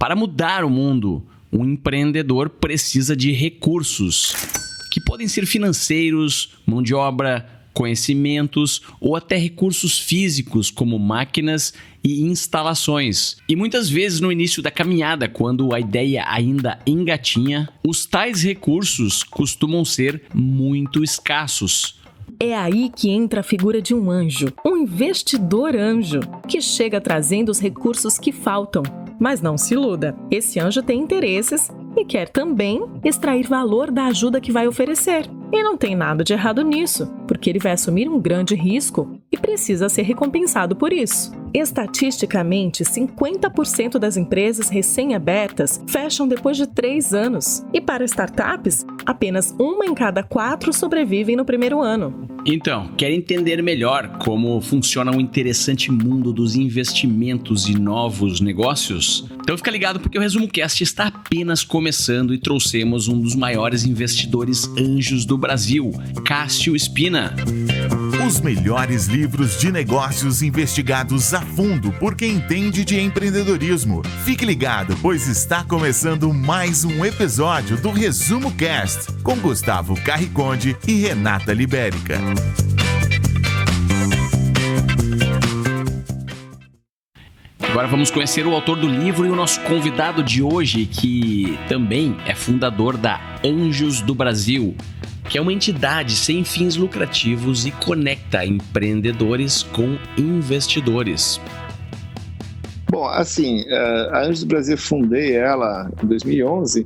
Para mudar o mundo, um empreendedor precisa de recursos, que podem ser financeiros, mão de obra, conhecimentos ou até recursos físicos como máquinas e instalações. E muitas vezes no início da caminhada, quando a ideia ainda engatinha, os tais recursos costumam ser muito escassos. É aí que entra a figura de um anjo, um investidor anjo, que chega trazendo os recursos que faltam. Mas não se iluda, esse anjo tem interesses e quer também extrair valor da ajuda que vai oferecer. E não tem nada de errado nisso, porque ele vai assumir um grande risco e precisa ser recompensado por isso. Estatisticamente, 50% das empresas recém-abertas fecham depois de 3 anos. E para startups, apenas 1 em cada 4 sobrevivem no primeiro ano. Então, quer entender melhor como funciona o interessante mundo dos investimentos e novos negócios? Então fica ligado porque o Resumo Cast está apenas começando e trouxemos um dos maiores investidores anjos do Brasil, Cássio Spina. Os melhores livros de negócios investigados a fundo por quem entende de empreendedorismo. Fique ligado, pois está começando mais um episódio do Resumo Cast, com Gustavo Carriconde e Renata Libérica. Agora vamos conhecer o autor do livro e o nosso convidado de hoje, que também é fundador da Anjos do Brasil, que é uma entidade sem fins lucrativos e conecta empreendedores com investidores. Bom, assim, a Anjos do Brasil, fundei ela em 2011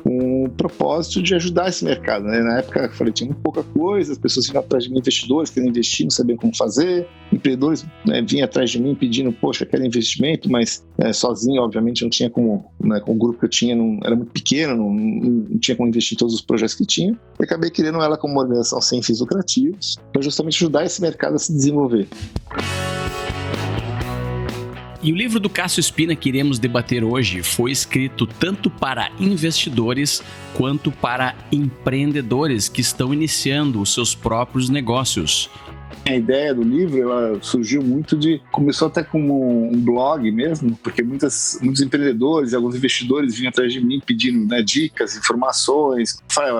com o propósito de ajudar esse mercado, né? Na época, eu falei, tinha muito pouca coisa, as pessoas vinham atrás de mim, investidores querendo investir, não sabiam como fazer, empreendedores, né, vinham atrás de mim pedindo, poxa, quero investimento, mas sozinho, obviamente, não tinha como, né, com o grupo que eu tinha, era muito pequeno, não tinha como investir em todos os projetos que tinha, e acabei criando ela como uma organização sem fins lucrativos, para justamente ajudar esse mercado a se desenvolver. E o livro do Cássio Spina que iremos debater hoje foi escrito tanto para investidores quanto para empreendedores que estão iniciando os seus próprios negócios. A ideia do livro, ela surgiu começou até como um blog mesmo, porque muitos empreendedores e alguns investidores vinham atrás de mim pedindo, né, dicas, informações. Falei,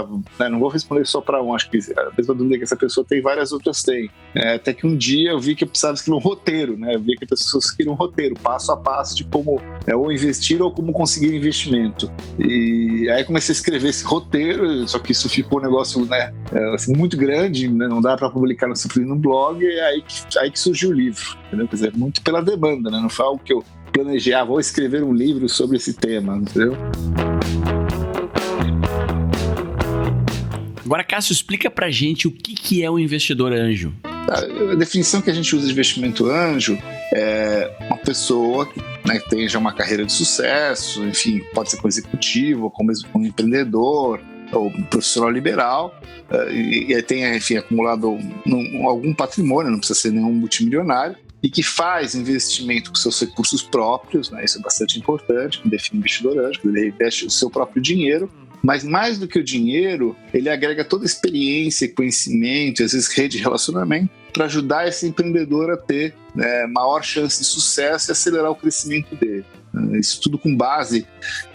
não vou responder só para um, acho que a mesma dúvida que essa pessoa tem, várias outras têm. Até que um dia eu vi que eu precisava escrever um roteiro, né? Eu vi que as pessoas queriam um roteiro, passo a passo, de como ou investir ou como conseguir investimento. E aí comecei a escrever esse roteiro, só que isso ficou um negócio, né, assim, muito grande, né? Não dá para publicar no blog, é aí que surgiu o livro, entendeu? Quer dizer, muito pela demanda, né? Não foi algo que eu planejei, vou escrever um livro sobre esse tema, entendeu? Agora, Cássio, explica pra gente o que é um investidor anjo. A definição que a gente usa de investimento anjo é uma pessoa que, né, tenha já uma carreira de sucesso, enfim, pode ser como executivo, como empreendedor, ou profissional liberal, e tenha, enfim, acumulado algum patrimônio, não precisa ser nenhum multimilionário, e que faz investimento com seus recursos próprios, né, isso é bastante importante, que define investidor anjo, ele investe o seu próprio dinheiro, mas mais do que o dinheiro, ele agrega toda a experiência, conhecimento, às vezes rede de relacionamento, para ajudar esse empreendedor a ter, né, maior chance de sucesso e acelerar o crescimento dele. Isso tudo com base,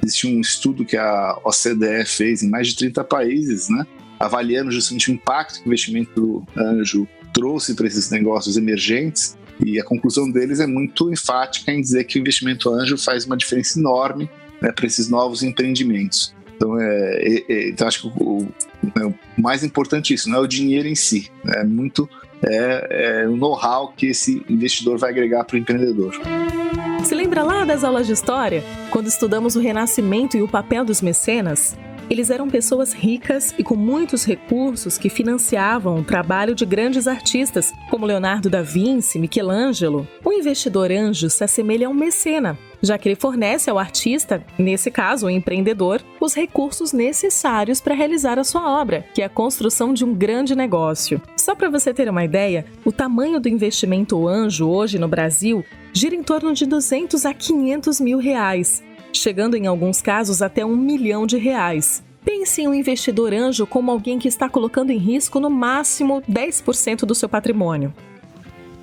existe um estudo que a OCDE fez em mais de 30 países, né, avaliando justamente o impacto que o investimento anjo trouxe para esses negócios emergentes, e a conclusão deles é muito enfática em dizer que o investimento anjo faz uma diferença enorme, né, para esses novos empreendimentos. Então, então acho que o mais importante é isso, não é o dinheiro em si, é muito o know-how que esse investidor vai agregar para o empreendedor. Se lembra lá das aulas de história, quando estudamos o Renascimento e o papel dos mecenas? Eles eram pessoas ricas e com muitos recursos que financiavam o trabalho de grandes artistas, como Leonardo da Vinci, Michelangelo. O investidor anjo se assemelha a um mecena, já que ele fornece ao artista, nesse caso o empreendedor, os recursos necessários para realizar a sua obra, que é a construção de um grande negócio. Só para você ter uma ideia, o tamanho do investimento anjo hoje no Brasil gira em torno de 200 a 500 mil reais, chegando em alguns casos até R$1 milhão. Pense em um investidor anjo como alguém que está colocando em risco no máximo 10% do seu patrimônio.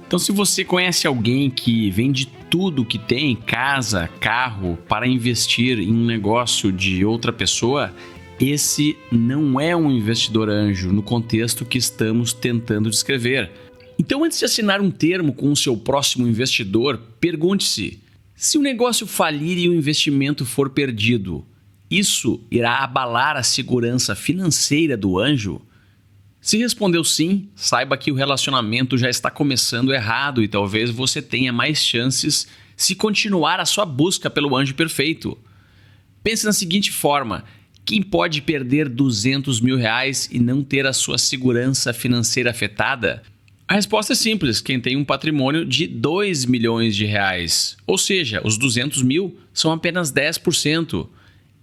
Então, se você conhece alguém que vende tudo que tem, casa, carro, para investir em um negócio de outra pessoa, esse não é um investidor anjo no contexto que estamos tentando descrever. Então, antes de assinar um termo com o seu próximo investidor, pergunte-se: se o negócio falir e o investimento for perdido, isso irá abalar a segurança financeira do anjo? Se respondeu sim, saiba que o relacionamento já está começando errado e talvez você tenha mais chances se continuar a sua busca pelo anjo perfeito. Pense na seguinte forma: quem pode perder R$200 mil e não ter a sua segurança financeira afetada? A resposta é simples: quem tem um patrimônio de R$2 milhões. Ou seja, os 200 mil são apenas 10%.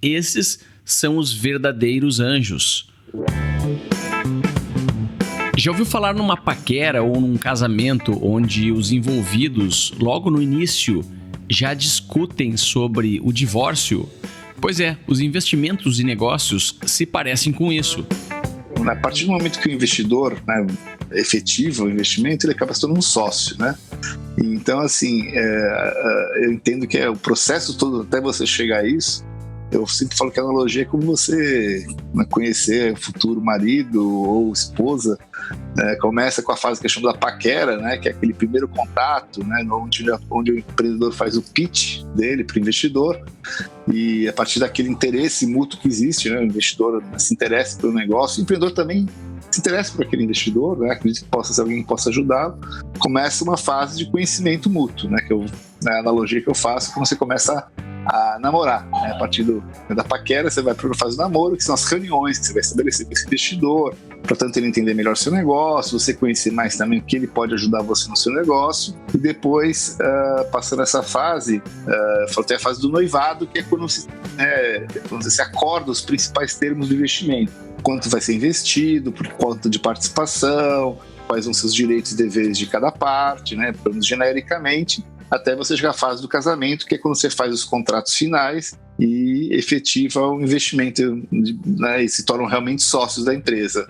Esses são os verdadeiros anjos. Já ouviu falar numa paquera ou num casamento onde os envolvidos, logo no início, já discutem sobre o divórcio? Pois é, os investimentos e negócios se parecem com isso. A partir do momento que o investidor, né, efetiva o investimento, ele acaba se tornando um sócio, né? Então, assim, eu entendo que o processo todo até você chegar a isso. Eu sempre falo que a analogia é como você conhecer o futuro marido ou esposa. Começa com a fase que eu chamo da paquera, né, que é aquele primeiro contato, né, onde o empreendedor faz o pitch dele para o investidor, e a partir daquele interesse mútuo que existe, né, o investidor se interessa pelo negócio, o empreendedor também se interessa por aquele investidor, né, acredita que possa ser alguém que possa ajudá-lo. Começa uma fase de conhecimento mútuo, né, a analogia que eu faço, quando você começa a namorar, né? A partir da paquera você vai para a fase do namoro, que são as reuniões que você vai estabelecer com esse investidor, portanto ele entender melhor o seu negócio, você conhecer mais também o que ele pode ajudar você no seu negócio, e depois, passando essa fase, tem a fase do noivado, que é quando você acorda os principais termos do investimento: quanto vai ser investido, por quanto de participação, quais vão ser os direitos e deveres de cada parte, né, genericamente, até você chegar à fase do casamento, que é quando você faz os contratos finais e efetiva o investimento, né, e se tornam realmente sócios da empresa.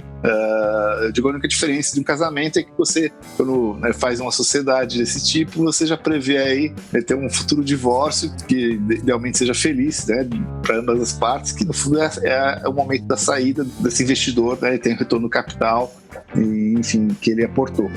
Eu digo, a única diferença de um casamento é que você, quando, né, faz uma sociedade desse tipo, você já prevê aí, né, ter um futuro divórcio que idealmente seja feliz, né, para ambas as partes, que no fundo é o momento da saída desse investidor, né, tem o retorno do capital, e, enfim, que ele aportou.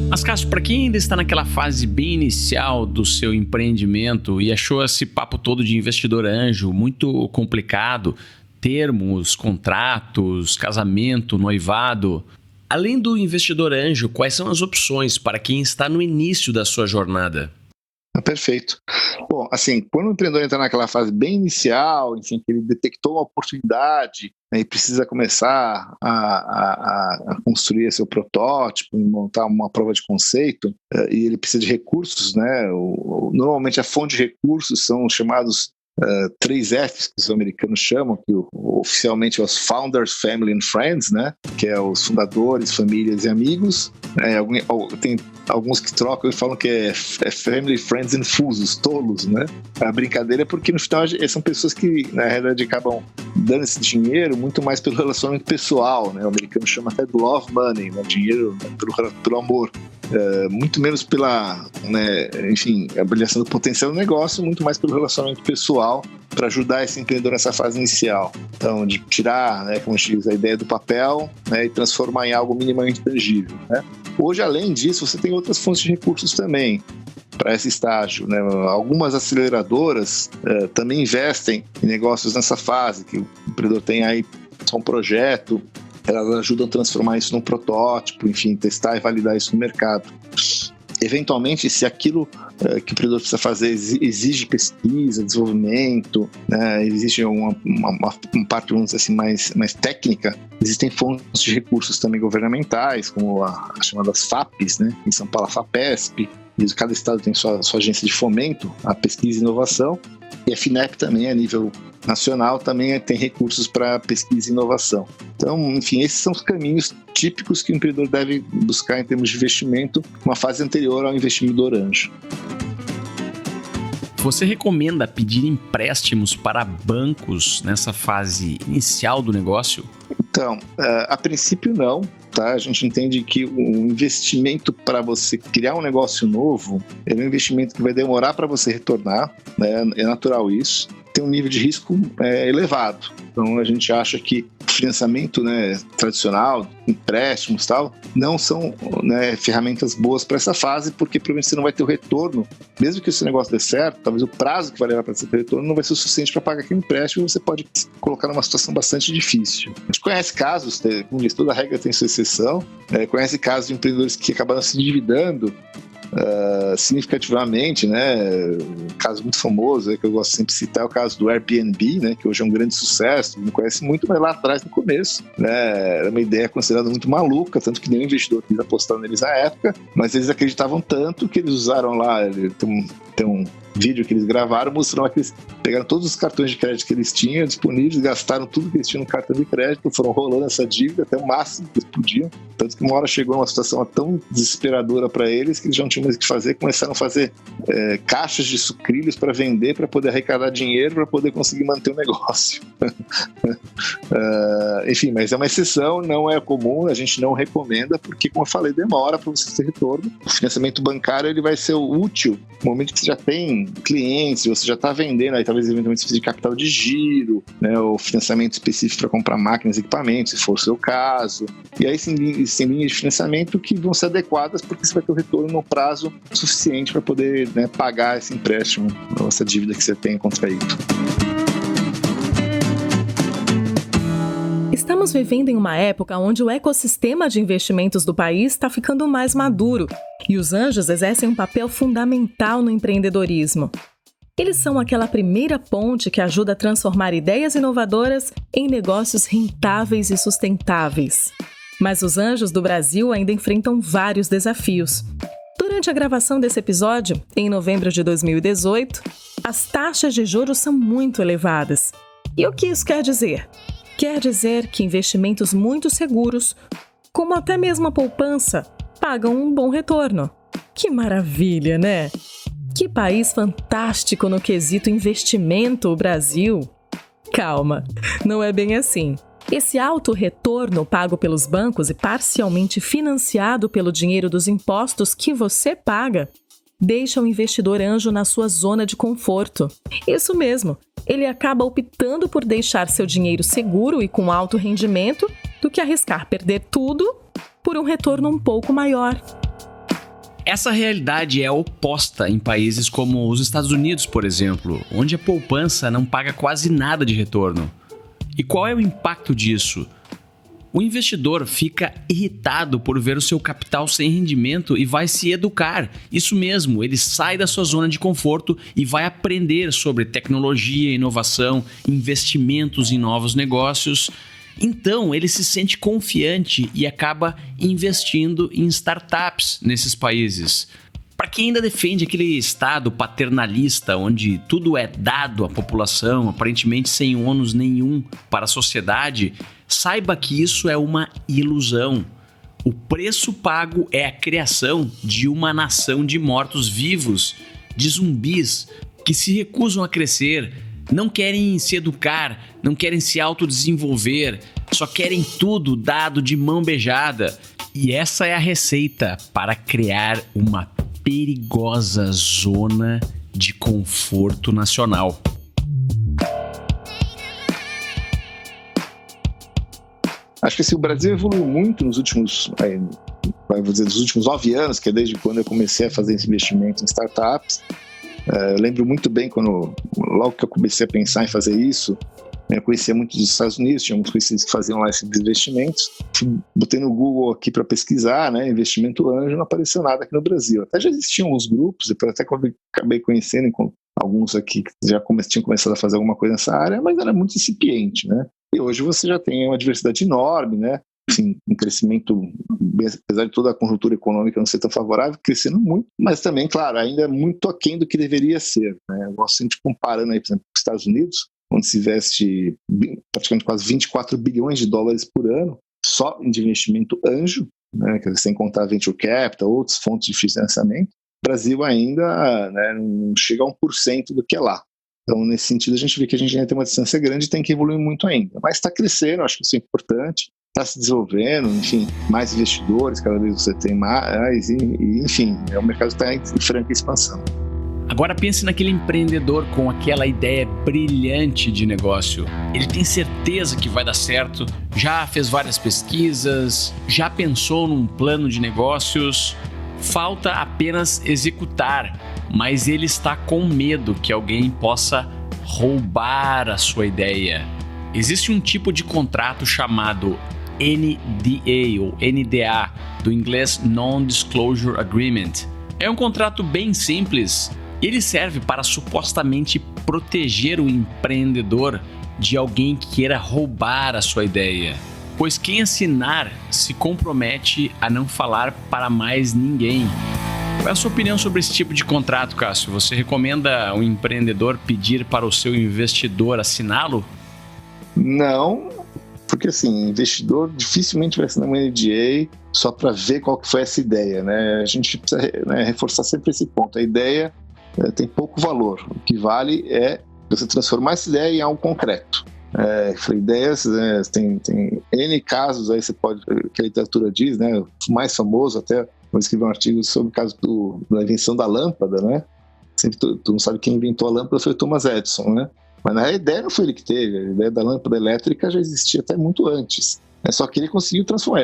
Mas, Cássio, para quem ainda está naquela fase bem inicial do seu empreendimento e achou esse papo todo de investidor anjo muito complicado, termos, contratos, casamento, noivado, além do investidor anjo, quais são as opções para quem está no início da sua jornada? Perfeito. Bom, assim, quando o empreendedor entra naquela fase bem inicial, enfim, que ele detectou uma oportunidade, né, e precisa começar a construir seu protótipo, montar uma prova de conceito, e ele precisa de recursos, né? Normalmente a fonte de recursos são os chamados 3 Fs, que os americanos chamam, que oficialmente é os Founders, Family and Friends, né? Que é os fundadores, famílias e amigos. Tem alguns que trocam e falam que é Family, Friends and Fools, os tolos, né? A brincadeira é porque no final são pessoas que na realidade acabam dando esse dinheiro muito mais pelo relacionamento pessoal, né? O americano chama até de love money, né? Dinheiro, né? pelo amor. Muito menos pela, né, enfim, avaliação do potencial do negócio, muito mais pelo relacionamento pessoal, para ajudar esse empreendedor nessa fase inicial. Então, de tirar, né, como a gente diz, a ideia do papel, né, e transformar em algo minimamente tangível, né? Hoje, além disso, você tem outras fontes de recursos também para esse estágio, né? Algumas aceleradoras também investem em negócios nessa fase, que o empreendedor tem aí só um projeto, elas ajudam a transformar isso num protótipo, enfim, testar e validar isso no mercado. Eventualmente, se aquilo que o empreendedor precisa fazer exige pesquisa, desenvolvimento, né, existe uma parte, vamos dizer assim, mais técnica, existem fontes de recursos também governamentais, como as chamadas FAPES, né, em São Paulo a FAPESP, e cada estado tem sua agência de fomento à pesquisa e inovação, e a FINEP também, a nível nacional, também tem recursos para pesquisa e inovação. Então, enfim, esses são os caminhos típicos que o empreendedor deve buscar em termos de investimento, uma fase anterior ao investidor anjo. Você recomenda pedir empréstimos para bancos nessa fase inicial do negócio? Então, a princípio não, tá? A gente entende que o investimento para você criar um negócio novo é um investimento que vai demorar para você retornar, né? É natural isso. Tem um nível de risco elevado. Então, a gente acha que o financiamento, né, tradicional, empréstimos e tal, não são, né, ferramentas boas para essa fase, porque provavelmente você não vai ter o retorno. Mesmo que esse negócio dê certo, talvez o prazo que vai levar para esse retorno não vai ser o suficiente para pagar aquele empréstimo e você pode colocar numa situação bastante difícil. A gente conhece casos, como diz, toda regra tem sua exceção, conhece casos de empreendedores que acabaram se endividando significativamente, né? Um caso muito famoso, que eu gosto sempre de citar, é o caso do Airbnb, né? Que hoje é um grande sucesso, todo mundo conhece muito, mas lá atrás, no começo, né? Era uma ideia considerada muito maluca, tanto que nenhum investidor quis apostar neles na época, mas eles acreditavam tanto que eles usaram lá, tem um vídeo que eles gravaram mostrando que eles pegaram todos os cartões de crédito que eles tinham disponíveis, gastaram tudo que eles tinham no cartão de crédito, foram rolando essa dívida até o máximo que eles podiam, tanto que uma hora chegou uma situação tão desesperadora para eles que eles já não tinham mais o que fazer, começaram a fazer caixas de sucrilhos para vender, para poder arrecadar dinheiro, para poder conseguir manter o negócio. Enfim, mas é uma exceção, não é comum, a gente não recomenda, porque, como eu falei, demora para você ter retorno. O financiamento bancário ele vai ser útil no momento que você já tem clientes, você já está vendendo, aí talvez eventualmente você precise de capital de giro, né, ou financiamento específico para comprar máquinas e equipamentos, se for o seu caso. E aí tem linhas de financiamento que vão ser adequadas porque você vai ter o retorno no prazo suficiente para poder, né, pagar esse empréstimo, ou essa dívida que você tem contraído. Estamos vivendo em uma época onde o ecossistema de investimentos do país está ficando mais maduro e os anjos exercem um papel fundamental no empreendedorismo. Eles são aquela primeira ponte que ajuda a transformar ideias inovadoras em negócios rentáveis e sustentáveis. Mas os anjos do Brasil ainda enfrentam vários desafios. Durante a gravação desse episódio, em novembro de 2018, as taxas de juros são muito elevadas. E o que isso quer dizer? Quer dizer que investimentos muito seguros, como até mesmo a poupança, pagam um bom retorno. Que maravilha, né? Que país fantástico no quesito investimento, o Brasil! Calma, não é bem assim. Esse alto retorno pago pelos bancos e parcialmente financiado pelo dinheiro dos impostos que você paga deixa o investidor anjo na sua zona de conforto. Isso mesmo, ele acaba optando por deixar seu dinheiro seguro e com alto rendimento do que arriscar perder tudo por um retorno um pouco maior. Essa realidade é oposta em países como os Estados Unidos, por exemplo, onde a poupança não paga quase nada de retorno. E qual é o impacto disso? O investidor fica irritado por ver o seu capital sem rendimento e vai se educar. Isso mesmo, ele sai da sua zona de conforto e vai aprender sobre tecnologia, inovação, investimentos em novos negócios. Então, ele se sente confiante e acaba investindo em startups nesses países. Para quem ainda defende aquele estado paternalista onde tudo é dado à população, aparentemente sem ônus nenhum para a sociedade, saiba que isso é uma ilusão. O preço pago é a criação de uma nação de mortos-vivos, de zumbis que se recusam a crescer, não querem se educar, não querem se autodesenvolver, só querem tudo dado de mão beijada. E essa é a receita para criar uma perigosa zona de conforto nacional. Acho que o Brasil evoluiu muito nos últimos, dos últimos 9 anos, que é desde quando eu comecei a fazer esse investimento em startups. Eu lembro muito bem logo que eu comecei a pensar em fazer isso, eu conhecia muito dos Estados Unidos, tinha alguns conhecidos que faziam lá esses investimentos. Botei no Google aqui para pesquisar, né, investimento anjo, não apareceu nada aqui no Brasil. Até já existiam alguns grupos, depois até acabei conhecendo alguns aqui que já tinham começado a fazer alguma coisa nessa área, mas era muito incipiente, né? E hoje você já tem uma diversidade enorme, né? Assim, um crescimento, apesar de toda a conjuntura econômica não ser tão favorável, crescendo muito, mas também, claro, ainda é muito aquém do que deveria ser, né? Eu gosto sempre comparando aí, por exemplo, com os Estados Unidos, onde se investe praticamente quase 24 bilhões de dólares por ano só em investimento anjo, né? Sem contar venture capital, outras fontes de financiamento. Brasil ainda, né, não chega a 1% do que é lá. Então, nesse sentido, a gente vê que a gente ainda tem uma distância grande e tem que evoluir muito ainda. Mas está crescendo, acho que isso é importante, está se desenvolvendo, enfim, mais investidores, cada vez você tem mais, e enfim, o mercado está em franca expansão. Agora pense naquele empreendedor com aquela ideia brilhante de negócio. Ele tem certeza que vai dar certo, já fez várias pesquisas, já pensou num plano de negócios, falta apenas executar, mas ele está com medo que alguém possa roubar a sua ideia. Existe um tipo de contrato chamado NDA ou NDA, do inglês Non-Disclosure Agreement. É um contrato bem simples. Ele serve para supostamente proteger o empreendedor de alguém que queira roubar a sua ideia, pois quem assinar se compromete a não falar para mais ninguém. Qual é a sua opinião sobre esse tipo de contrato, Cássio? Você recomenda um empreendedor pedir para o seu investidor assiná-lo? Não, porque assim, investidor dificilmente vai assinar uma NDA só para ver qual que foi essa ideia, né? A gente precisa, né, reforçar sempre esse ponto. A ideia tem pouco valor. O que vale é você transformar essa ideia em algo concreto. Ideias, tem N casos, aí você pode, que a literatura diz, né? O mais famoso, até vou escrever um artigo sobre o caso da invenção da lâmpada, né? Sempre tu não sabe quem inventou a lâmpada, foi o Thomas Edison, né? Mas na ideia não foi ele que teve, a ideia da lâmpada elétrica já existia até muito antes. Só que ele conseguiu transformar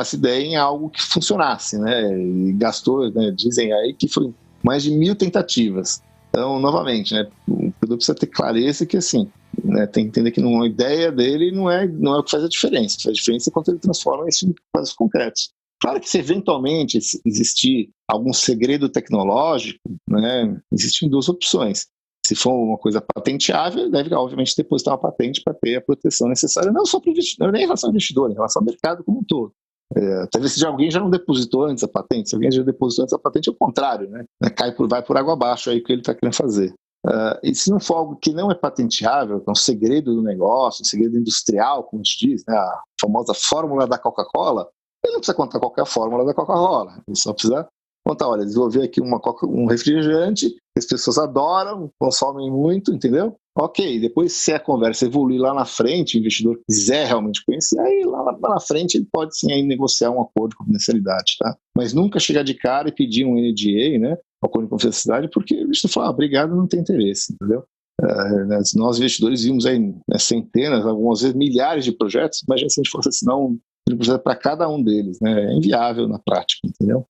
essa ideia em algo que funcionasse, né? E gastou, né, dizem aí que foi mais de 1.000 tentativas. Então, novamente, né, o produto precisa ter clareza que, assim, né, tem que entender que a ideia dele não é o que faz a diferença. O que faz a diferença é quando ele transforma isso em casos concretos. Claro que se eventualmente existir algum segredo tecnológico, né, existem duas opções. Se for uma coisa patenteável, ele deve, obviamente, depositar uma patente para ter a proteção necessária, não só para o investidor, nem em relação ao investidor, em relação ao mercado como um todo. Talvez se alguém já não depositou antes a patente, se alguém já depositou antes a patente, é o contrário, né? Vai por água abaixo aí o que ele está querendo fazer. E se não for algo que não é patenteável, que é um segredo do negócio, um segredo industrial, como a gente diz, né? A famosa fórmula da Coca-Cola, ele não precisa contar qualquer fórmula da Coca-Cola, ele só precisa contar, olha, desenvolver aqui um refrigerante que as pessoas adoram, consomem muito, entendeu? Ok, depois se a conversa evoluir lá na frente, o investidor quiser realmente conhecer, aí lá na frente ele pode sim aí negociar um acordo de confidencialidade, tá? Mas nunca chegar de cara e pedir um NDA, né? Um acordo de confidencialidade, porque o investidor fala, obrigado, não tem interesse, entendeu? Nós investidores vimos aí, né, centenas, algumas vezes milhares de projetos, imagina se a gente fosse assinar um projeto para cada um deles, né? É inviável na prática, entendeu?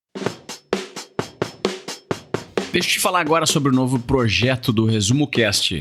Deixa eu te falar agora sobre o novo projeto do Resumo Cast.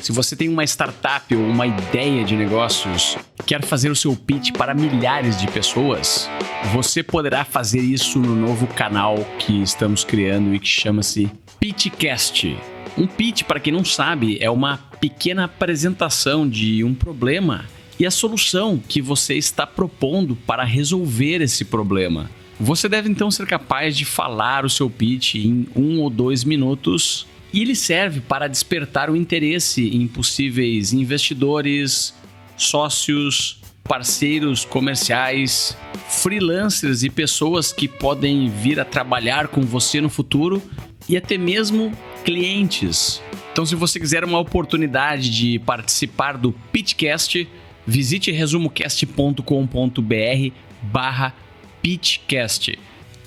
Se você tem uma startup ou uma ideia de negócios, quer fazer o seu pitch para milhares de pessoas, você poderá fazer isso no novo canal que estamos criando e que chama-se Pitchcast. Um pitch, para quem não sabe, é uma pequena apresentação de um problema e a solução que você está propondo para resolver esse problema. Você deve então ser capaz de falar o seu pitch em 1 ou 2 minutos e ele serve para despertar o interesse em possíveis investidores, sócios, parceiros comerciais, freelancers e pessoas que podem vir a trabalhar com você no futuro e até mesmo clientes. Então, se você quiser uma oportunidade de participar do Pitchcast, visite resumocast.com.br/Pitchcast.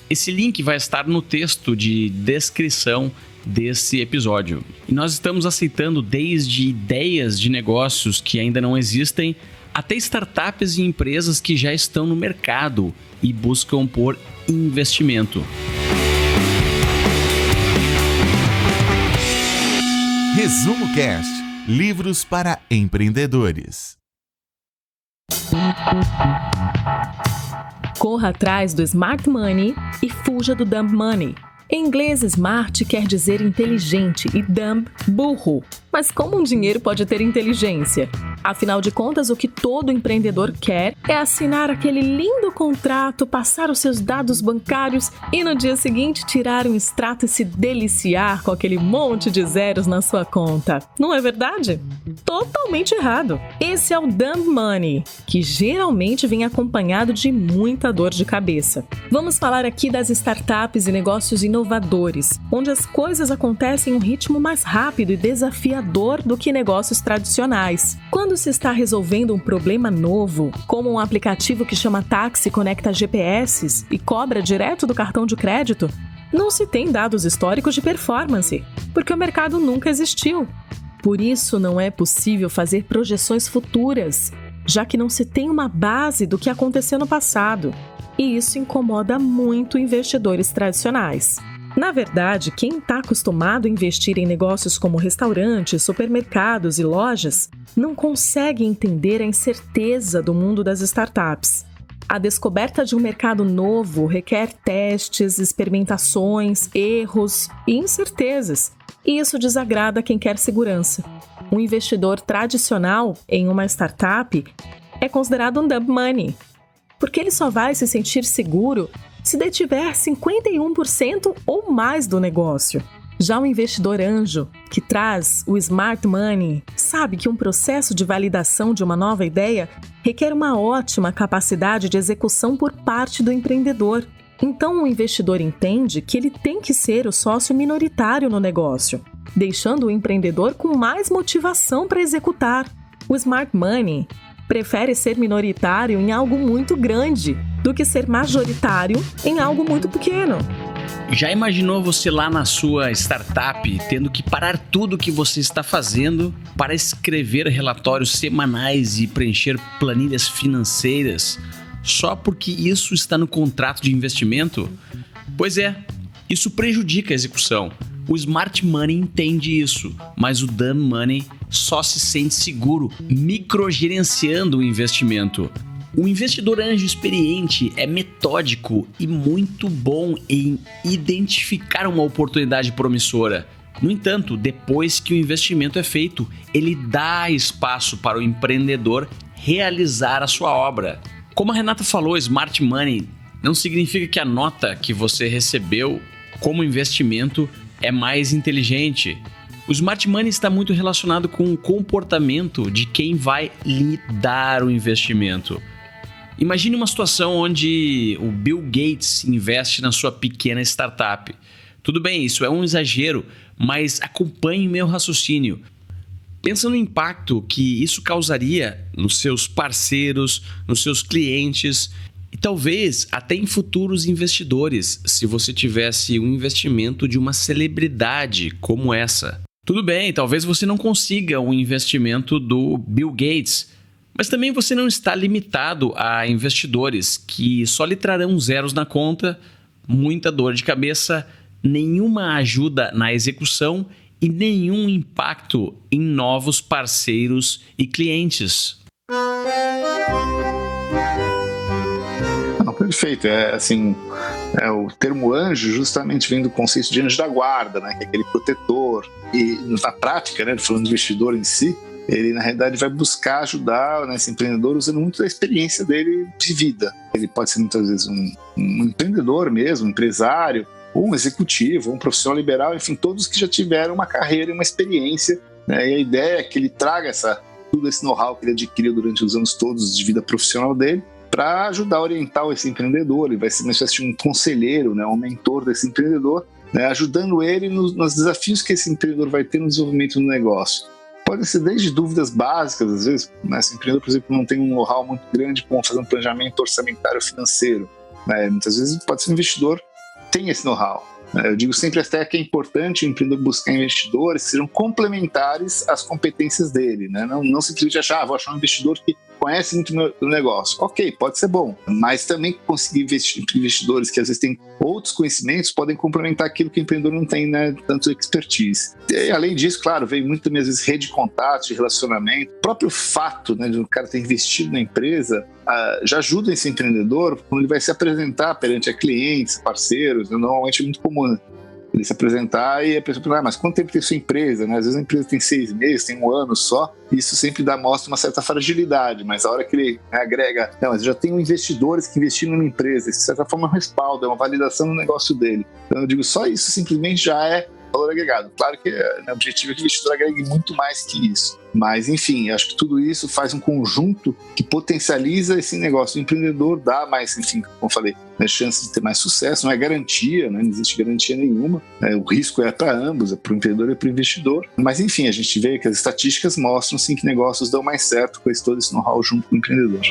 Esse link vai estar no texto de descrição desse episódio. E nós estamos aceitando desde ideias de negócios que ainda não existem, até startups e empresas que já estão no mercado e buscam por investimento. Resumo Cast, livros para empreendedores. Corra atrás do Smart Money e fuja do Dumb Money. Em inglês, smart quer dizer inteligente e dumb, burro. Mas como um dinheiro pode ter inteligência? Afinal de contas, o que todo empreendedor quer é assinar aquele lindo contrato, passar os seus dados bancários e no dia seguinte tirar um extrato e se deliciar com aquele monte de zeros na sua conta. Não é verdade? Totalmente errado. Esse é o dumb money, que geralmente vem acompanhado de muita dor de cabeça. Vamos falar aqui das startups e negócios inovadores, onde as coisas acontecem em um ritmo mais rápido e desafiador do que negócios tradicionais. Quando se está resolvendo um problema novo, como um aplicativo que chama táxi, conecta GPS e cobra direto do cartão de crédito, não se tem dados históricos de performance, porque o mercado nunca existiu. Por isso, não é possível fazer projeções futuras, já que não se tem uma base do que aconteceu no passado. E isso incomoda muito investidores tradicionais. Na verdade, quem está acostumado a investir em negócios como restaurantes, supermercados e lojas, não consegue entender a incerteza do mundo das startups. A descoberta de um mercado novo requer testes, experimentações, erros e incertezas, e isso desagrada quem quer segurança. Um investidor tradicional em uma startup é considerado um dumb money, porque ele só vai se sentir seguro se detiver 51% ou mais do negócio. Já o investidor anjo, que traz o smart money, sabe que um processo de validação de uma nova ideia requer uma ótima capacidade de execução por parte do empreendedor. Então, o investidor entende que ele tem que ser o sócio minoritário no negócio, deixando o empreendedor com mais motivação para executar. O smart money prefere ser minoritário em algo muito grande do que ser majoritário em algo muito pequeno. Já imaginou você lá na sua startup tendo que parar tudo o que você está fazendo para escrever relatórios semanais e preencher planilhas financeiras só porque isso está no contrato de investimento? Pois é, isso prejudica a execução. O Smart Money entende isso, mas o Dumb Money só se sente seguro microgerenciando o investimento. O investidor anjo experiente é metódico e muito bom em identificar uma oportunidade promissora. No entanto, depois que o investimento é feito, ele dá espaço para o empreendedor realizar a sua obra. Como a Renata falou, Smart Money não significa que a nota que você recebeu como investimento é mais inteligente. O Smart Money está muito relacionado com o comportamento de quem vai lhe dar o investimento. Imagine uma situação onde o Bill Gates investe na sua pequena startup. Tudo bem, isso é um exagero, mas acompanhe meu raciocínio. Pensa no impacto que isso causaria nos seus parceiros, nos seus clientes e talvez até em futuros investidores, se você tivesse um investimento de uma celebridade como essa. Tudo bem, talvez você não consiga um investimento do Bill Gates, mas também você não está limitado a investidores que só lhe trarão zeros na conta, muita dor de cabeça, nenhuma ajuda na execução e nenhum impacto em novos parceiros e clientes. Não, perfeito. O termo anjo justamente vem do conceito de anjo da guarda, né? Que é aquele protetor. E na prática, né, falando do investidor em si, ele na realidade vai buscar ajudar, né, esse empreendedor usando muito da experiência dele de vida. Ele pode ser muitas vezes um empreendedor mesmo, um empresário, ou um executivo, ou um profissional liberal, enfim, todos que já tiveram uma carreira e uma experiência, né? E a ideia é que ele traga todo esse know-how que ele adquiriu durante os anos todos de vida profissional dele para ajudar a orientar esse empreendedor. Ele vai ser uma espécie de um conselheiro, né, um mentor desse empreendedor, né, ajudando ele nos desafios que esse empreendedor vai ter no desenvolvimento do negócio. Pode ser desde dúvidas básicas, às vezes, né, se o empreendedor, por exemplo, não tem um know-how muito grande como fazer um planejamento orçamentário financeiro, né, muitas vezes pode ser um investidor que tem esse know-how. Eu digo sempre até que é importante o empreendedor buscar investidores que sejam complementares às competências dele, né? Não simplesmente achar, vou achar um investidor que conhece muito o negócio. Ok, pode ser bom, mas também conseguir investidores que às vezes têm outros conhecimentos podem complementar aquilo que o empreendedor não tem, né, tanto expertise. E, além disso, claro, vem muito também às vezes rede de contatos, de relacionamento. O próprio fato, né, de um cara ter investido na empresa já ajuda esse empreendedor quando ele vai se apresentar perante a clientes, parceiros. Normalmente é muito comum Ele se apresentar e a pessoa pergunta, mas quanto tempo tem sua empresa? Né? Às vezes a empresa tem 6 meses, tem 1 ano só. Isso sempre mostra uma certa fragilidade, mas a hora que ele agrega, não, mas eu já tenho investidores que investiram na empresa, isso de certa forma é um respaldo, é uma validação no negócio dele. Então eu digo, só isso simplesmente já é valor agregado. Claro que o objetivo é que o investidor agregue muito mais que isso. Mas, enfim, acho que tudo isso faz um conjunto que potencializa esse negócio. O empreendedor dá mais, enfim, como eu falei, chance de ter mais sucesso. Não é garantia, né? Não existe garantia nenhuma. O risco é para ambos, é para o empreendedor e para o investidor. Mas, enfim, a gente vê que as estatísticas mostram, sim, que negócios dão mais certo com todo esse know-how junto com o empreendedor.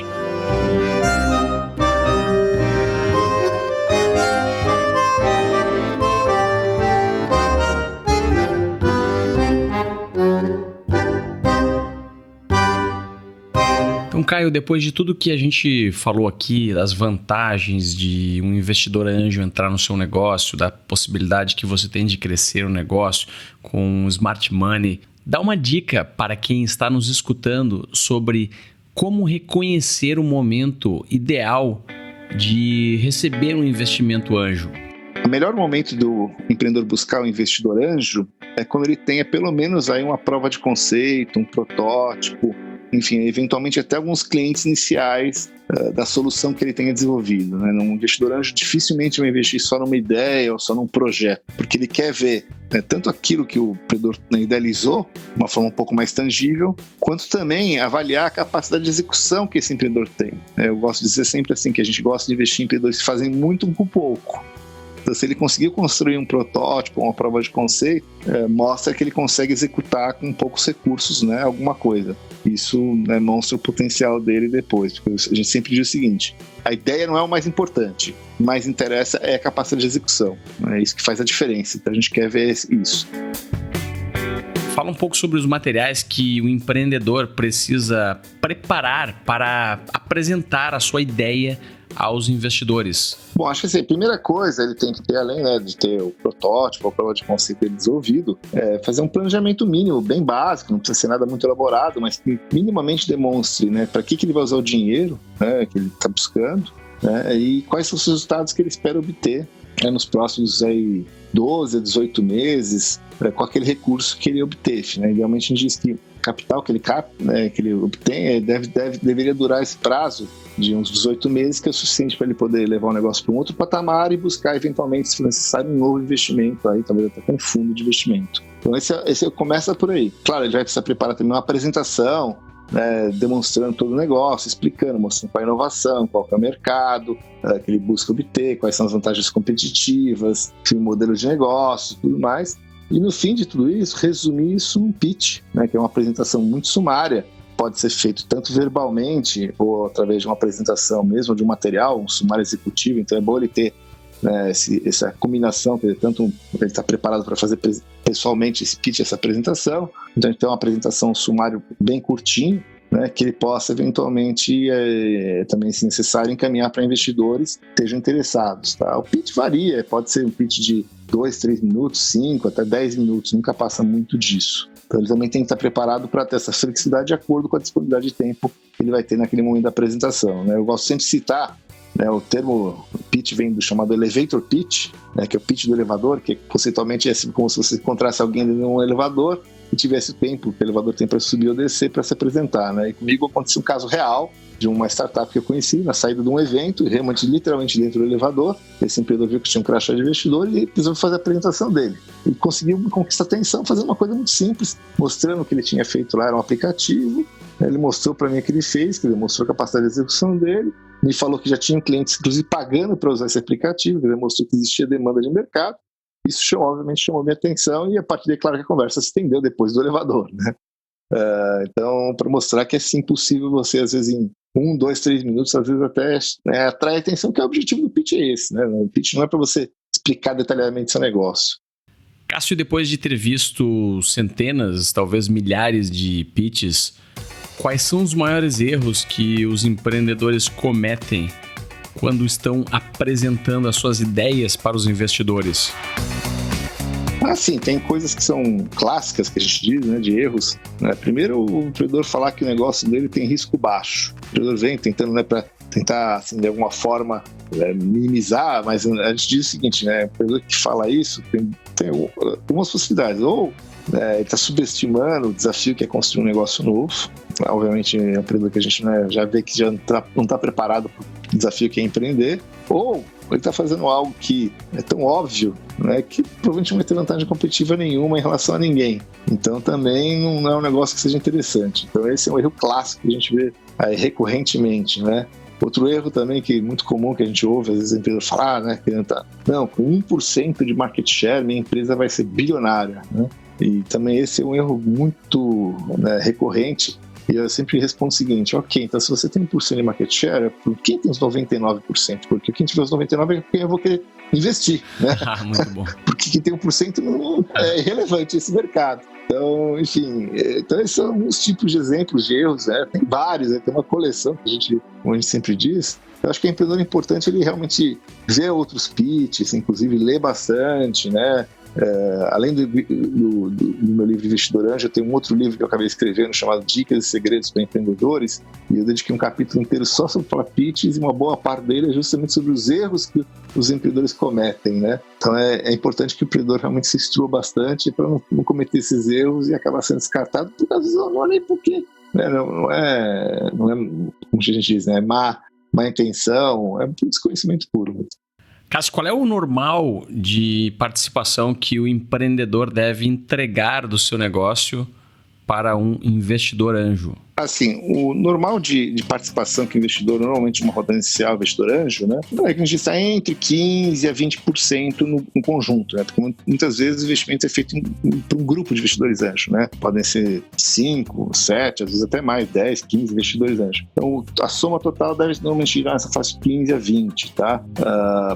Então, Caio, depois de tudo que a gente falou aqui, das vantagens de um investidor anjo entrar no seu negócio, da possibilidade que você tem de crescer o negócio com smart money, dá uma dica para quem está nos escutando sobre como reconhecer o momento ideal de receber um investimento anjo. O melhor momento do empreendedor buscar um investidor anjo é quando ele tenha pelo menos aí uma prova de conceito, um protótipo, enfim, eventualmente até alguns clientes iniciais da solução que ele tenha desenvolvido. Né? Um investidor anjo dificilmente vai investir só numa ideia ou só num projeto, porque ele quer ver tanto aquilo que o empreendedor idealizou, de uma forma um pouco mais tangível, quanto também avaliar a capacidade de execução que esse empreendedor tem. Eu gosto de dizer sempre assim, que a gente gosta de investir em empreendedores que fazem muito com pouco. Então, se ele conseguiu construir um protótipo, uma prova de conceito, mostra que ele consegue executar com poucos recursos, né, alguma coisa. Isso mostra o potencial dele depois, porque a gente sempre diz o seguinte, a ideia não é o mais importante, o mais interessa é a capacidade de execução. É isso que faz a diferença, então a gente quer ver isso. Fala um pouco sobre os materiais que o empreendedor precisa preparar para apresentar a sua ideia aos investidores. Bom, acho que assim, a primeira coisa ele tem que ter, além de ter o protótipo, a prova de conceito dele desenvolvido, fazer um planejamento mínimo, bem básico, não precisa ser nada muito elaborado, mas que minimamente demonstre para que ele vai usar o dinheiro que ele está buscando, e quais são os resultados que ele espera obter nos próximos 12 a 18 meses com aquele recurso que ele obteve. Idealmente a gente diz que o capital que ele obtém deveria durar esse prazo de uns 18 meses, que é o suficiente para ele poder levar o negócio para um outro patamar e buscar eventualmente, se for necessário, um novo investimento, talvez até com um fundo de investimento. Então esse começa por aí. Claro, ele vai precisar preparar também uma apresentação, demonstrando todo o negócio, explicando, mostrando qual é a inovação, qual é o mercado que ele busca obter, quais são as vantagens competitivas, o modelo de negócio, tudo mais. E no fim de tudo isso, resumir isso num pitch, que é uma apresentação muito sumária, pode ser feito tanto verbalmente ou através de uma apresentação mesmo, de um material, um sumário executivo. Então é bom ele ter essa combinação, tanto ele está preparado para fazer pessoalmente esse pitch, essa apresentação, então ele tem uma apresentação, um sumário bem curtinho, que ele possa eventualmente, também se necessário, encaminhar para investidores que estejam interessados. Tá? O pitch varia, pode ser um pitch de 2, 3 minutos, 5 até 10 minutos, nunca passa muito disso. Então ele também tem que estar preparado para ter essa flexibilidade de acordo com a disponibilidade de tempo que ele vai ter naquele momento da apresentação. Eu gosto sempre de citar, o termo pitch vem do chamado elevator pitch, que é o pitch do elevador, que conceitualmente é assim, como se você encontrasse alguém dentro de um elevador e tivesse o tempo que o elevador tem para subir ou descer para se apresentar. E comigo aconteceu um caso real de uma startup que eu conheci na saída de um evento, realmente literalmente dentro do elevador. Esse empreendedor viu que tinha um crachá de investidor e precisou fazer a apresentação dele. E conseguiu conquistar a atenção fazendo uma coisa muito simples, mostrando o que ele tinha feito lá, era um aplicativo. Ele mostrou para mim o que ele fez, mostrou a capacidade de execução dele, me falou que já tinha clientes, inclusive, pagando para usar esse aplicativo, mostrou que existia demanda de mercado. Isso, obviamente, chamou minha atenção e, a partir daí, claro que a conversa se estendeu depois do elevador. Então, para mostrar que é sim possível você, às vezes, em 1, 2, 3 minutos, às vezes até atrai a atenção, que é o objetivo do pitch é esse. O pitch não é para você explicar detalhadamente seu negócio. Cássio, depois de ter visto centenas, talvez milhares de pitches, quais são os maiores erros que os empreendedores cometem quando estão apresentando as suas ideias para os investidores? Sim, tem coisas que são clássicas que a gente diz, de erros. Primeiro, o empreendedor falar que o negócio dele tem risco baixo. O empreendedor vem tentando para tentar, assim, de alguma forma minimizar, mas a gente diz o seguinte, né? O empreendedor que fala isso tem algumas possibilidades. Ou ele está subestimando o desafio que é construir um negócio novo. Obviamente é um empreendedor que a gente já vê que já não está preparado para o desafio que é empreender. Ou ele está fazendo algo que é tão óbvio, né, que provavelmente não vai ter vantagem competitiva nenhuma em relação a ninguém. Então também não é um negócio que seja interessante. Então esse é um erro clássico que a gente vê recorrentemente, né? Outro erro também que é muito comum que a gente ouve, às vezes a empresa falar, né, que com 1% de market share minha empresa vai ser bilionária, né? E também esse é um erro muito recorrente. E eu sempre respondo o seguinte, ok, então se você tem 1% de market share, por quem tem os 99%? Porque quem tiver os 99% é quem eu vou querer investir, né? Muito bom. Porque quem tem 1% não é irrelevante esse mercado. Então, enfim, esses são alguns tipos de exemplos de erros, né? Tem vários, tem uma coleção que como a gente sempre diz. Eu acho que o empreendedor é importante ele realmente ver outros pitches, inclusive ler bastante, né? Além do meu livro Investidor Anjo, eu tenho um outro livro que eu acabei escrevendo chamado Dicas e Segredos para Empreendedores, e eu dediquei um capítulo inteiro só sobre falar pitches, e uma boa parte dele é justamente sobre os erros que os empreendedores cometem, né? Então é importante que o empreendedor realmente se instrua bastante para não cometer esses erros e acabar sendo descartado, porque às vezes não é nem porque, né? Não é, como a gente diz, né? Má intenção, é desconhecimento puro. Cássio, qual é o normal de participação que o empreendedor deve entregar do seu negócio para um investidor anjo? Assim, o normal de participação que o investidor, normalmente uma rodada inicial, investidor anjo, né? É que a gente está entre 15% a 20% no conjunto, né? Porque muitas vezes o investimento é feito por um grupo de investidores anjo, né? Podem ser 5, 7, às vezes até mais, 10, 15 investidores anjo. Então, a soma total deve normalmente girar nessa faixa de 15 a 20, tá?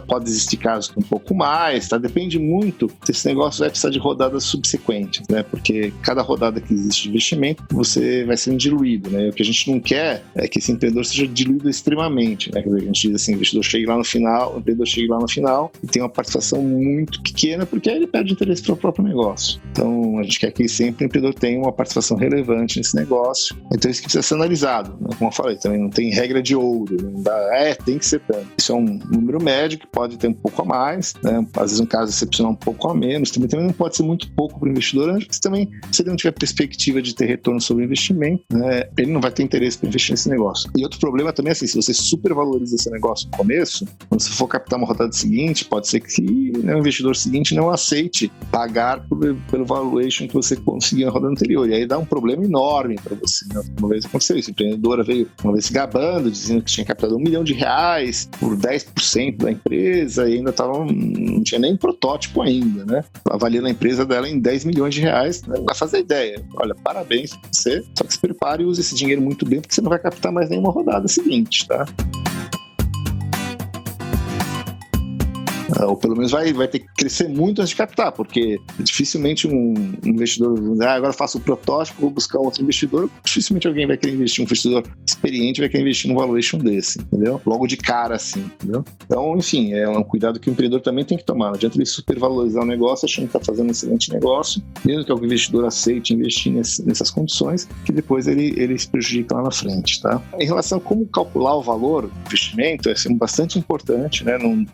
Pode existir casos com um pouco mais, tá? Depende muito se esse negócio vai precisar de rodadas subsequentes, né? Porque cada rodada que existe de investimento, você vai sendo diluído. Né? O que a gente não quer é que esse empreendedor seja diluído extremamente, né? Quer dizer, a gente diz assim, o investidor chegue lá no final, o empreendedor chegue lá no final e tem uma participação muito pequena, porque aí ele perde interesse para o próprio negócio. Então a gente quer que sempre o empreendedor tenha uma participação relevante nesse negócio. Então isso que precisa ser analisado, né? Como eu falei, também não tem regra de ouro, não dá, tem que ser tanto. Isso é um número médio que pode ter um pouco a mais, né? Às vezes um caso excepcional um pouco a menos, também não pode ser muito pouco para o investidor, porque também se ele não tiver perspectiva de ter retorno sobre o investimento, né? Ele não vai ter interesse para investir nesse negócio. E outro problema também é assim, se você supervaloriza esse negócio no começo, quando você for captar uma rodada seguinte, pode ser que o investidor seguinte não aceite pagar pelo valuation que você conseguiu na rodada anterior. E aí dá um problema enorme para você, né? Uma vez aconteceu isso, a empreendedora veio uma vez se gabando, dizendo que tinha captado R$1 milhão por 10% da empresa e ainda não tinha nem protótipo ainda, né? Avaliando a empresa dela em R$10 milhões, né? Vai fazer ideia. Olha, parabéns para você, só que se prepare e use esse dinheiro muito bem, porque você não vai captar mais nenhuma rodada seguinte, tá? Ou pelo menos vai ter que crescer muito antes de captar, porque dificilmente um investidor agora eu faço o protótipo, vou buscar outro investidor, dificilmente alguém vai querer investir, um investidor experiente vai querer investir num valuation desse, entendeu? Logo de cara assim, entendeu? Então, enfim, é um cuidado que o empreendedor também tem que tomar, não adianta ele supervalorizar o negócio achando que está fazendo um excelente negócio, mesmo que algum investidor aceite investir nessas condições, que depois ele se prejudica lá na frente, tá? Em relação a como calcular o valor do investimento, é bastante importante, né? O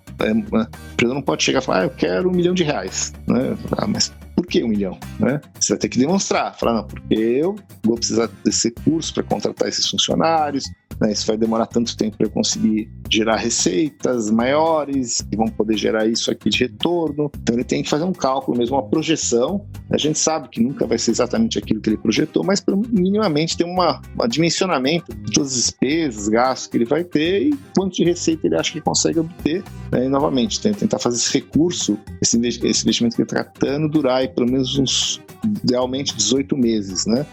empreendedor não pode chegar e falar, eu quero R$1 milhão, né? Mas por que R$1 milhão? Né? Você vai ter que demonstrar, falar, não, porque eu vou precisar desse recurso para contratar esses funcionários, né? Isso vai demorar tanto tempo para eu conseguir gerar receitas maiores, que vão poder gerar isso aqui de retorno. Então ele tem que fazer um cálculo mesmo, uma projeção. A gente sabe que nunca vai ser exatamente aquilo que ele projetou, mas minimamente tem um dimensionamento de todas as despesas, gastos que ele vai ter e quanto de receita ele acha que consegue obter, né? E novamente, tentar fazer esse recurso, esse investimento que ele está captando, durar aí pelo menos idealmente 18 meses, né?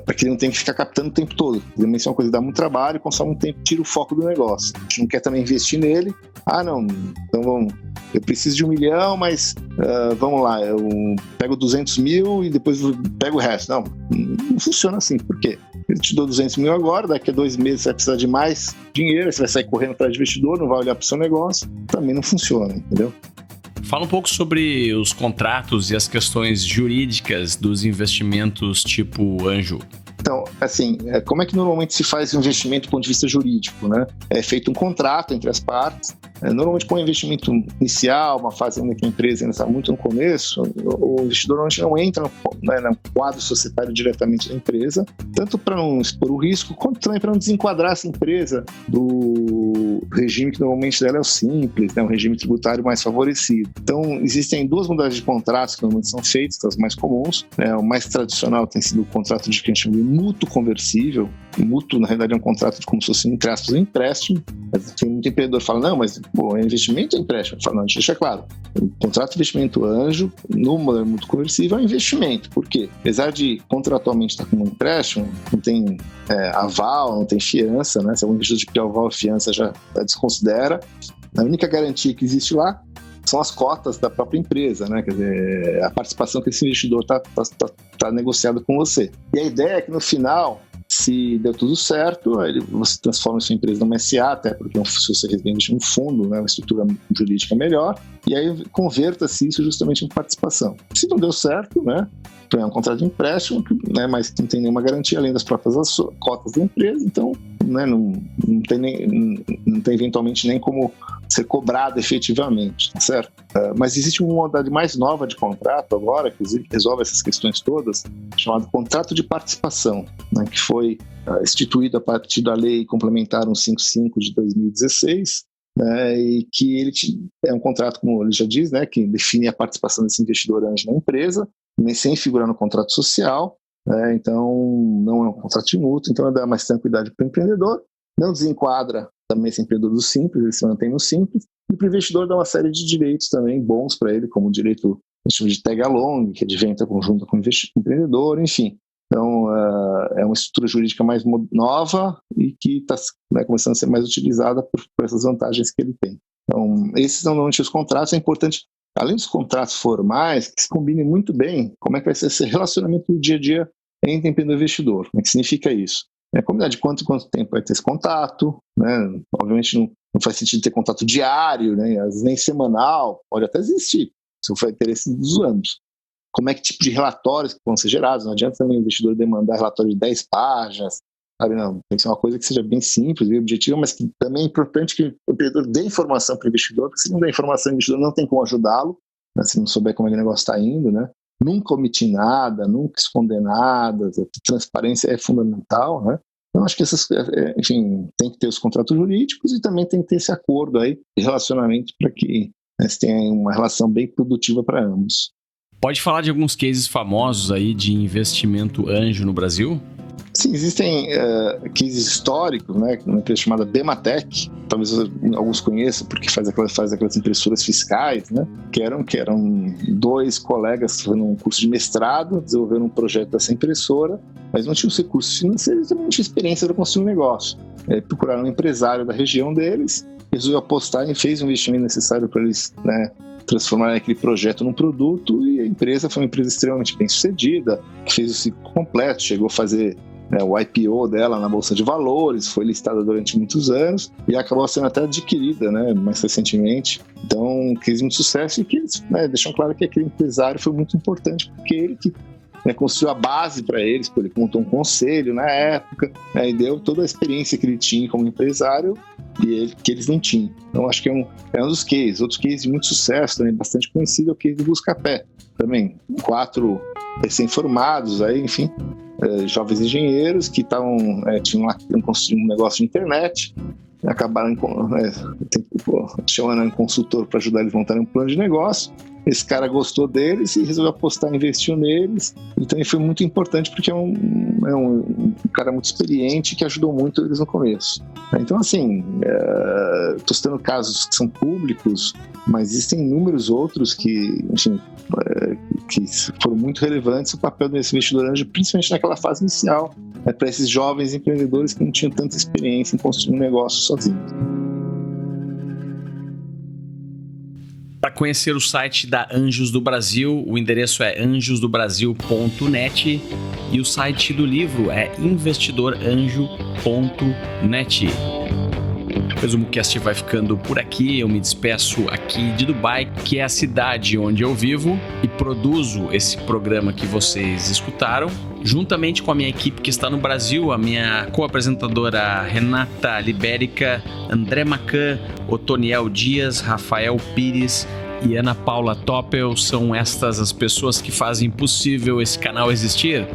Para que ele não tenha que ficar captando o tempo todo. Também isso é uma coisa que dá muito trabalho, consome um tempo, tira o foco do negócio. A gente não quer também investir nele. Não, então eu preciso de R$1 milhão, mas vamos lá, eu pego 200 mil e depois pego o resto. Não funciona assim. Por quê? Eu te dou 200 mil agora, daqui a 2 meses você vai precisar de mais dinheiro, você vai sair correndo atrás de investidor, não vai olhar para o seu negócio. Também não funciona, entendeu? Fala um pouco sobre os contratos e as questões jurídicas dos investimentos tipo anjo. Então, assim, como é que normalmente se faz um investimento do ponto de vista jurídico, né? É feito um contrato entre as partes. Normalmente, com um investimento inicial, uma fase ainda que a empresa ainda está muito no começo, o investidor normalmente não entra no quadro societário diretamente da empresa, tanto para não expor o risco, quanto também para não desenquadrar essa empresa do regime que normalmente dela é o simples, né? Um regime tributário mais favorecido. Então, existem duas modalidades de contratos que normalmente são feitos, as mais comuns, né? O mais tradicional tem sido o contrato de que a gente chama de mútuo conversível. Mútuo, na realidade, é um contrato de como se fosse, entre aspas, um empréstimo. Tem muito empreendedor que fala, não, mas é investimento ou empréstimo? Fala, não, deixa claro. O contrato de investimento anjo, no modelo mútuo conversível, é um investimento. Por quê? Apesar de contratualmente estar como um empréstimo, não tem aval, não tem fiança, né? Se algum investidor de pedir aval ou fiança já desconsidera. A única garantia que existe lá são as cotas da própria empresa, né? Quer dizer, a participação que esse investidor está negociado com você. E a ideia é que no final, se deu tudo certo, você transforma a sua empresa numa SA, até porque se você revende um fundo, né, uma estrutura jurídica melhor, e aí converta-se isso justamente em participação. Se não deu certo, né, é um contrato de empréstimo, né, mas não tem nenhuma garantia além das próprias cotas da empresa, então, né, não tem eventualmente nem como ser cobrado efetivamente, tá certo? Mas existe uma modalidade mais nova de contrato agora, que resolve essas questões todas, chamado contrato de participação, né, que foi instituído a partir da Lei Complementar 155 de 2016, e que ele é um contrato, como ele já diz, né, que define a participação desse investidor anjo na empresa, nem sem figurar no contrato social, então não é um contrato de mútuo, então dá mais tranquilidade para o empreendedor, não desenquadra também esse empreendedor do simples, ele se mantém no simples, e para o investidor dá uma série de direitos também bons para ele, como o direito de tag along, que é de venda conjunta com o empreendedor, enfim. Então, é uma estrutura jurídica mais nova e que está começando a ser mais utilizada por essas vantagens que ele tem. Então, esses são normalmente os contratos. É importante, além dos contratos formais, que se combinem muito bem como é que vai ser esse relacionamento do dia a dia entre empreendedor e investidor. O que significa isso? Combinar de quanto tempo vai ter esse contato, né? Obviamente não faz sentido ter contato diário, né? Às vezes nem semanal, pode até existir, se for interesse dos ambos. Como é que tipo de relatórios que vão ser gerados? Não adianta também o investidor demandar relatório de 10 páginas, sabe? Não, tem que ser uma coisa que seja bem simples, bem objetiva, mas que também é importante que o empreendedor dê informação para o investidor, porque se não der informação, o investidor não tem como ajudá-lo, né? Se não souber como é que o negócio está indo, né? Nunca omitir nada, nunca esconder nada, a transparência é fundamental, né? Então, acho que enfim, tem que ter os contratos jurídicos e também tem que ter esse acordo aí de relacionamento para que se tenha uma relação bem produtiva para ambos. Pode falar de alguns cases famosos aí de investimento anjo no Brasil? Sim, existem cases históricos, né? Uma empresa chamada Bematec, talvez alguns conheçam porque faz aquelas impressoras fiscais, né? Que eram dois colegas que foram num curso de mestrado, desenvolveram um projeto dessa impressora, mas não tinham os recursos financeiros e também não tinham experiência para construir um negócio. Procuraram um empresário da região deles, resolveu apostar e fez o investimento necessário para eles, né, transformar aquele projeto num produto, e a empresa foi uma empresa extremamente bem sucedida, que fez o ciclo completo, chegou a fazer o IPO dela na Bolsa de Valores, foi listada durante muitos anos e acabou sendo até adquirida, né, mais recentemente. Então, fez muito sucesso e que eles, né, deixam claro que aquele empresário foi muito importante, porque ele que construiu a base para eles, ele montou um conselho na época, e deu toda a experiência que ele tinha como empresário que eles não tinham. Então, acho que é um dos cases. Outros cases de muito sucesso, também bastante conhecido, é o case do Buscapé. Também 4 recém-formados, aí, enfim, jovens engenheiros que tinham construído um negócio de internet, acabaram chamando um consultor para ajudar eles a montarem um plano de negócio. Esse cara gostou deles e resolveu apostar, investiu neles. Então, foi muito importante porque é um cara muito experiente que ajudou muito eles no começo. Então, assim, estou citando casos que são públicos, mas existem inúmeros outros que, enfim, que foram muito relevantes. O papel desse investidor anjo, principalmente naquela fase inicial, para esses jovens empreendedores que não tinham tanta experiência em construir um negócio sozinhos. Para conhecer o site da Anjos do Brasil, o endereço é anjosdobrasil.net e o site do livro é investidoranjo.net. O Resumo Cast vai ficando por aqui. Eu me despeço aqui de Dubai, que é a cidade onde eu vivo e produzo esse programa que vocês escutaram, juntamente com a minha equipe que está no Brasil, a minha co-apresentadora Renata Libérica, André Macan, Otoniel Dias, Rafael Pires e Ana Paula Toppel. São estas as pessoas que fazem possível esse canal existir.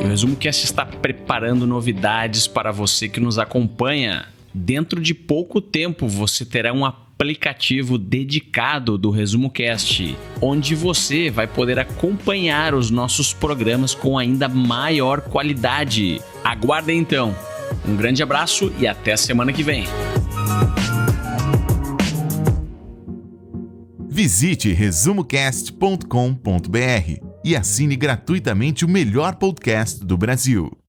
O Resumo Cast está preparando novidades para você que nos acompanha. Dentro de pouco tempo você terá um aplicativo dedicado do Resumo Cast, onde você vai poder acompanhar os nossos programas com ainda maior qualidade. Aguardem então. Um grande abraço e até a semana que vem. Visite resumocast.com.br e assine gratuitamente o melhor podcast do Brasil.